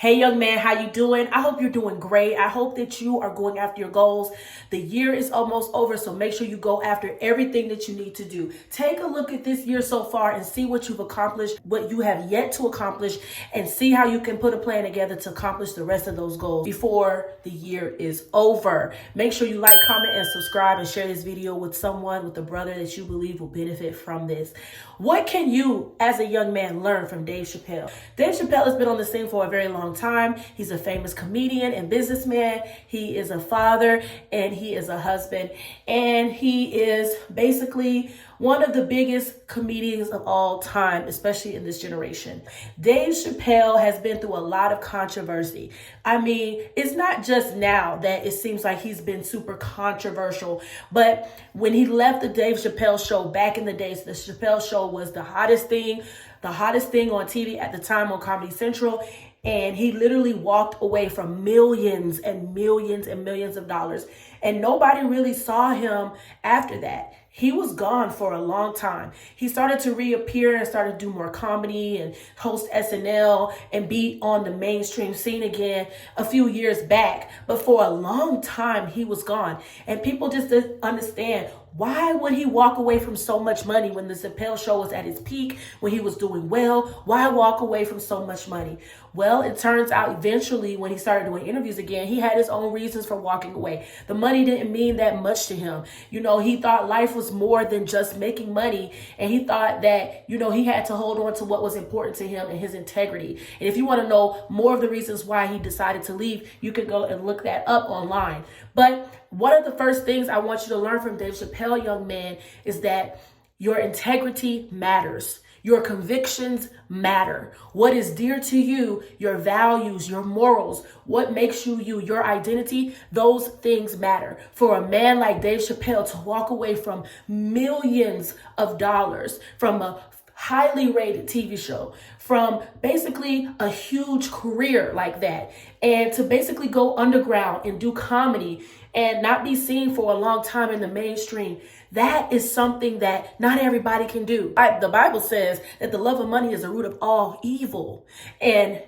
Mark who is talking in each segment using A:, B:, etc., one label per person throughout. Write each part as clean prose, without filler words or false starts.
A: Hey young man, how you doing? I hope you're doing great. I hope that you are going after your goals. The year is almost over, so make sure you go after everything that you need to do. Take a look at this year so far and see what you've accomplished, what you have yet to accomplish, and see how you can put a plan together to accomplish the rest of those goals before the year is over. Make sure you like, comment, and subscribe, and share this video with someone, with a brother that you believe will benefit from this. What can you, as a young man, learn from Dave Chappelle? Dave Chappelle has been on the scene for a very long time. He's a famous comedian and businessman. He is a father and he is a husband, and he is basically one of the biggest comedians of all time, especially in this generation. Dave Chappelle has been through a lot of controversy. I mean, it's not just now that it seems like he's been super controversial, but when he left the Dave Chappelle show back in the days, the Chappelle show was the hottest thing on TV at the time on Comedy Central. And he literally walked away from millions and millions and millions of dollars. And nobody really saw him after that. He was gone for a long time. He started to reappear and started to do more comedy and host SNL and be on the mainstream scene again a few years back. But for a long time, he was gone. And people just didn't understand, why would he walk away from so much money when the Chappelle show was at its peak, when he was doing well? Why walk away from so much money? Well, it turns out eventually when he started doing interviews again, he had his own reasons for walking away. The money didn't mean that much to him. You know, he thought life was more than just making money. And he thought that, he had to hold on to what was important to him and his integrity. And if you want to know more of the reasons why he decided to leave, you can go and look that up online. But one of the first things I want you to learn from Dave Chappelle, young man, is that your integrity matters. Your convictions matter. What is dear to you, your values, your morals, what makes you you, your identity, those things matter. For a man like Dave Chappelle to walk away from millions of dollars, from a highly rated TV show, from basically a huge career like that, and to basically go underground and do comedy and not be seen for a long time in the mainstream, that is something that not everybody can do. The Bible says that the love of money is the root of all evil. And,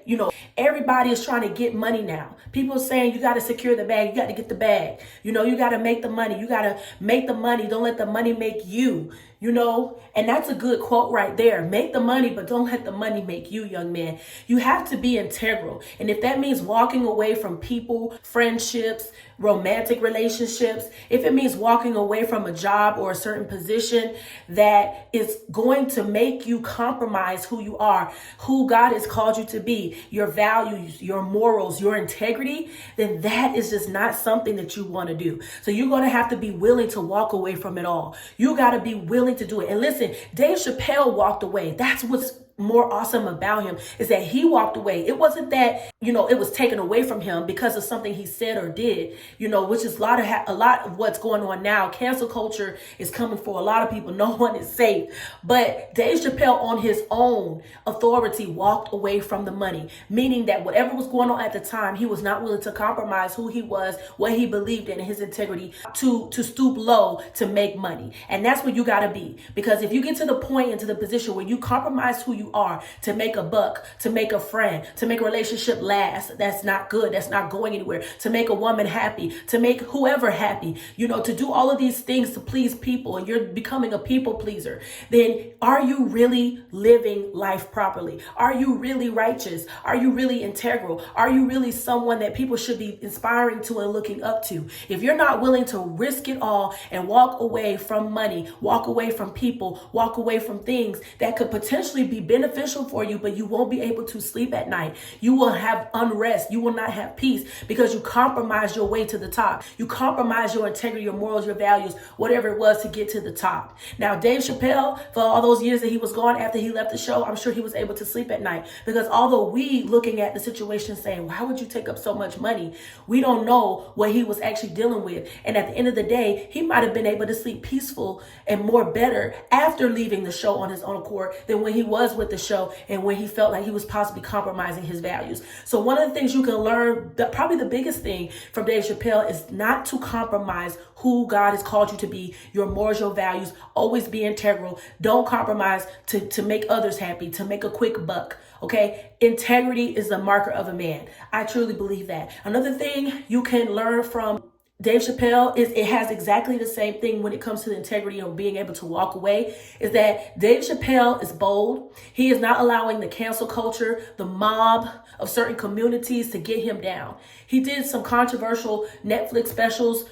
A: everybody is trying to get money now. People are saying you got to secure the bag. You got to get the bag. You got to make the money. You got to make the money. Don't let the money make you. And that's a good quote right there. Make the money, but don't let the money make you, young man. You have to be integral. And if that means walking away from people, friendships, romantic relationships, if it means walking away from a job or a certain position that is going to make you compromise who you are, who God has called you to be, your values, your morals, your integrity, then that is just not something that you want to do. So you're going to have to be willing to walk away from it all. You got to be willing to do it. And listen, Dave Chappelle walked away. That's what's more awesome about him, is that he walked away. It wasn't that, it was taken away from him because of something he said or did, which is a lot of what's going on now. Cancel culture is coming for a lot of people. No one is safe. But Dave Chappelle, on his own authority, walked away from the money, meaning that whatever was going on at the time, he was not willing to compromise who he was, what he believed in, and his integrity to stoop low to make money. And that's what you got to be. Because if you get to the point and to the position where you compromise who you are to make a buck, to make a friend, to make a relationship last, that's not good, that's not going anywhere, to make a woman happy, to make whoever happy, to do all of these things to please people, and you're becoming a people pleaser, then are you really living life properly? Are you really righteous? Are you really integral? Are you really someone that people should be inspiring to and looking up to? If you're not willing to risk it all and walk away from money, walk away from people, walk away from things that could potentially be beneficial for you, but you won't be able to sleep at night. You will have unrest. You will not have peace because you compromised your way to the top. You compromised your integrity, your morals, your values, whatever it was to get to the top. Now, Dave Chappelle, for all those years that he was gone after he left the show, I'm sure he was able to sleep at night, because although we looking at the situation saying, why would you take up so much money? We don't know what he was actually dealing with. And at the end of the day, he might have been able to sleep peaceful and more better after leaving the show on his own accord than when he was with the show and when he felt like he was possibly compromising his values. So one of the things you can learn, probably the biggest thing from Dave Chappelle, is not to compromise who God has called you to be, your morals, your values. Always be integral. Don't compromise to make others happy, to make a quick buck. Okay, integrity is the marker of a man. I truly believe that. Another thing you can learn from Dave Chappelle is it has exactly the same thing when it comes to the integrity of being able to walk away, is that Dave Chappelle is bold. He is not allowing the cancel culture, the mob of certain communities to get him down. He did some controversial Netflix specials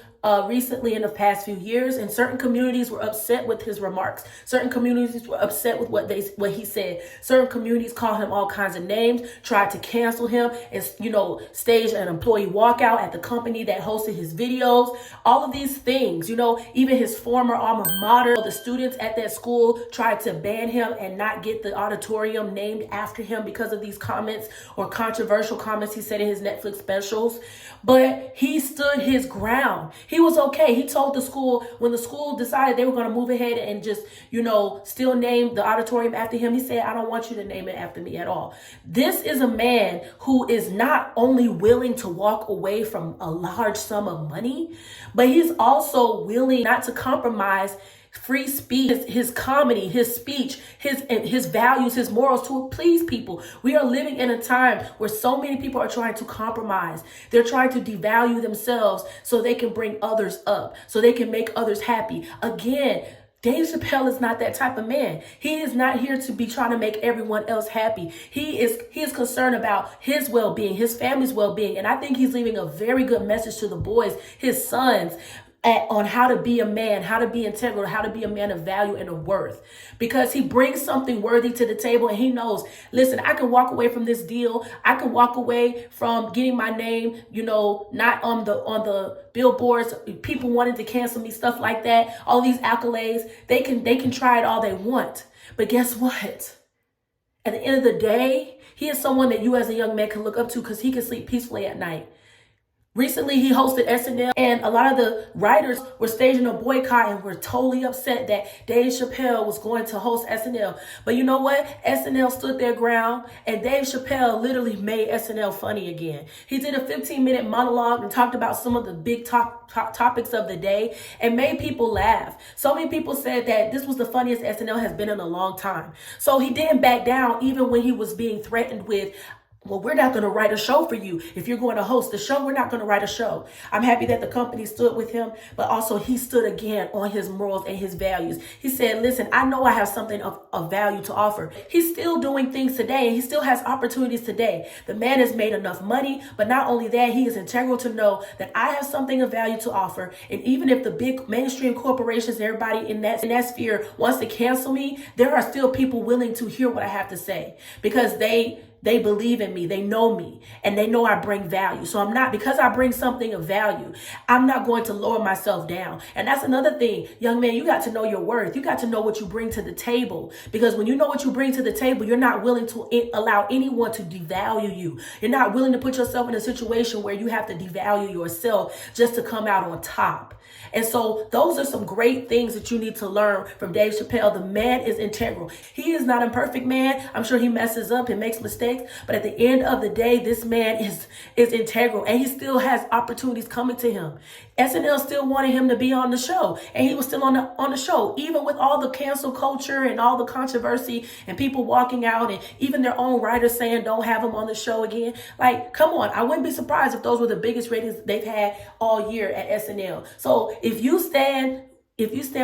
A: recently in the past few years, and certain communities were upset with his remarks. Certain communities were upset with what he said. Certain communities called him all kinds of names, tried to cancel him, and staged an employee walkout at the company that hosted his videos. All of these things, even his former alma mater, the students at that school tried to ban him and not get the auditorium named after him because of these comments or controversial comments he said in his Netflix specials. But he stood his ground. He was okay. He told the school, when the school decided they were going to move ahead and just, still name the auditorium after him, he said, I don't want you to name it after me at all. This is a man who is not only willing to walk away from a large sum of money, but he's also willing not to compromise free speech, his comedy, his speech, his values, his morals to please people. We are living in a time where so many people are trying to compromise. They're trying to devalue themselves so they can bring others up, so they can make others happy. Again, Dave Chappelle is not that type of man. He is not here to be trying to make everyone else happy. He is concerned about his well-being, his family's well-being. And I think he's leaving a very good message to the boys, his sons, on how to be a man, how to be integral, how to be a man of value and of worth, because he brings something worthy to the table. And he knows, listen, I can walk away from this deal. I can walk away from getting my name, not on the billboards, people wanting to cancel me, stuff like that. All these accolades, they can try it all they want. But guess what? At the end of the day, he is someone that you as a young man can look up to because he can sleep peacefully at night. Recently, he hosted SNL, and a lot of the writers were staging a boycott and were totally upset that Dave Chappelle was going to host SNL. But you know what? SNL stood their ground, and Dave Chappelle literally made SNL funny again. He did a 15-minute monologue and talked about some of the big topics of the day and made people laugh. So many people said that this was the funniest SNL has been in a long time. So he didn't back down even when he was being threatened with, well, we're not going to write a show for you. If you're going to host the show, we're not going to write a show. I'm happy that the company stood with him, but also he stood again on his morals and his values. He said, listen, I know I have something of value to offer. He's still doing things today, and he still has opportunities today. The man has made enough money, but not only that, he is integral to know that I have something of value to offer. And even if the big mainstream corporations, everybody in that sphere wants to cancel me, there are still people willing to hear what I have to say because they believe in me, they know me, and they know I bring value. So because I bring something of value, I'm not going to lower myself down. And that's another thing, young man, you got to know your worth. You got to know what you bring to the table, because when you know what you bring to the table, you're not willing to allow anyone to devalue you. You're not willing to put yourself in a situation where you have to devalue yourself just to come out on top. And so those are some great things that you need to learn from Dave Chappelle. The man is integral. He is not a perfect man. I'm sure he messes up and makes mistakes. But at the end of the day, this man is integral, and he still has opportunities coming to him. SNL still wanted him to be on the show, and he was still on the show, even with all the cancel culture and all the controversy and people walking out, and even their own writers saying don't have him on the show again. Like, come on, I wouldn't be surprised if those were the biggest ratings they've had all year at SNL. So if you stand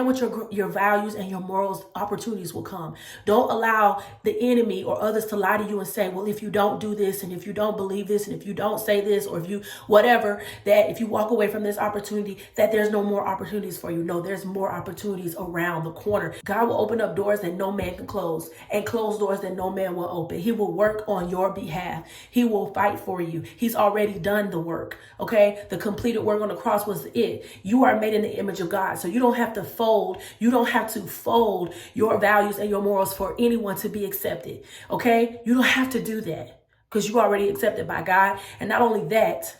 A: with your values and your morals, opportunities will come. Don't allow the enemy or others to lie to you and say, well, if you don't do this, and if you don't believe this, and if you don't say this, or if you whatever, that if you walk away from this opportunity, that there's no more opportunities for you. No, there's more opportunities around the corner. God will open up doors that no man can close, and close doors that no man will open. He will work on your behalf. He will fight for you. He's already done the work. Okay? The completed work on the cross was it. You are made in the image of God. So you don't have to fold your values and your morals for anyone to be accepted. Okay? You don't have to do that because you're already accepted by God. And not only that,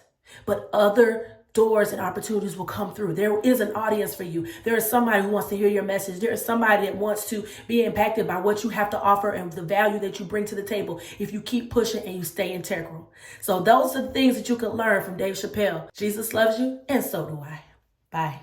A: but other doors and opportunities will come through. There is an audience for you. There is somebody who wants to hear your message. There is somebody that wants to be impacted by what you have to offer and the value that you bring to the table if you keep pushing and you stay integral. So those are the things that you can learn from Dave Chappelle. Jesus loves you, and so do I. Bye.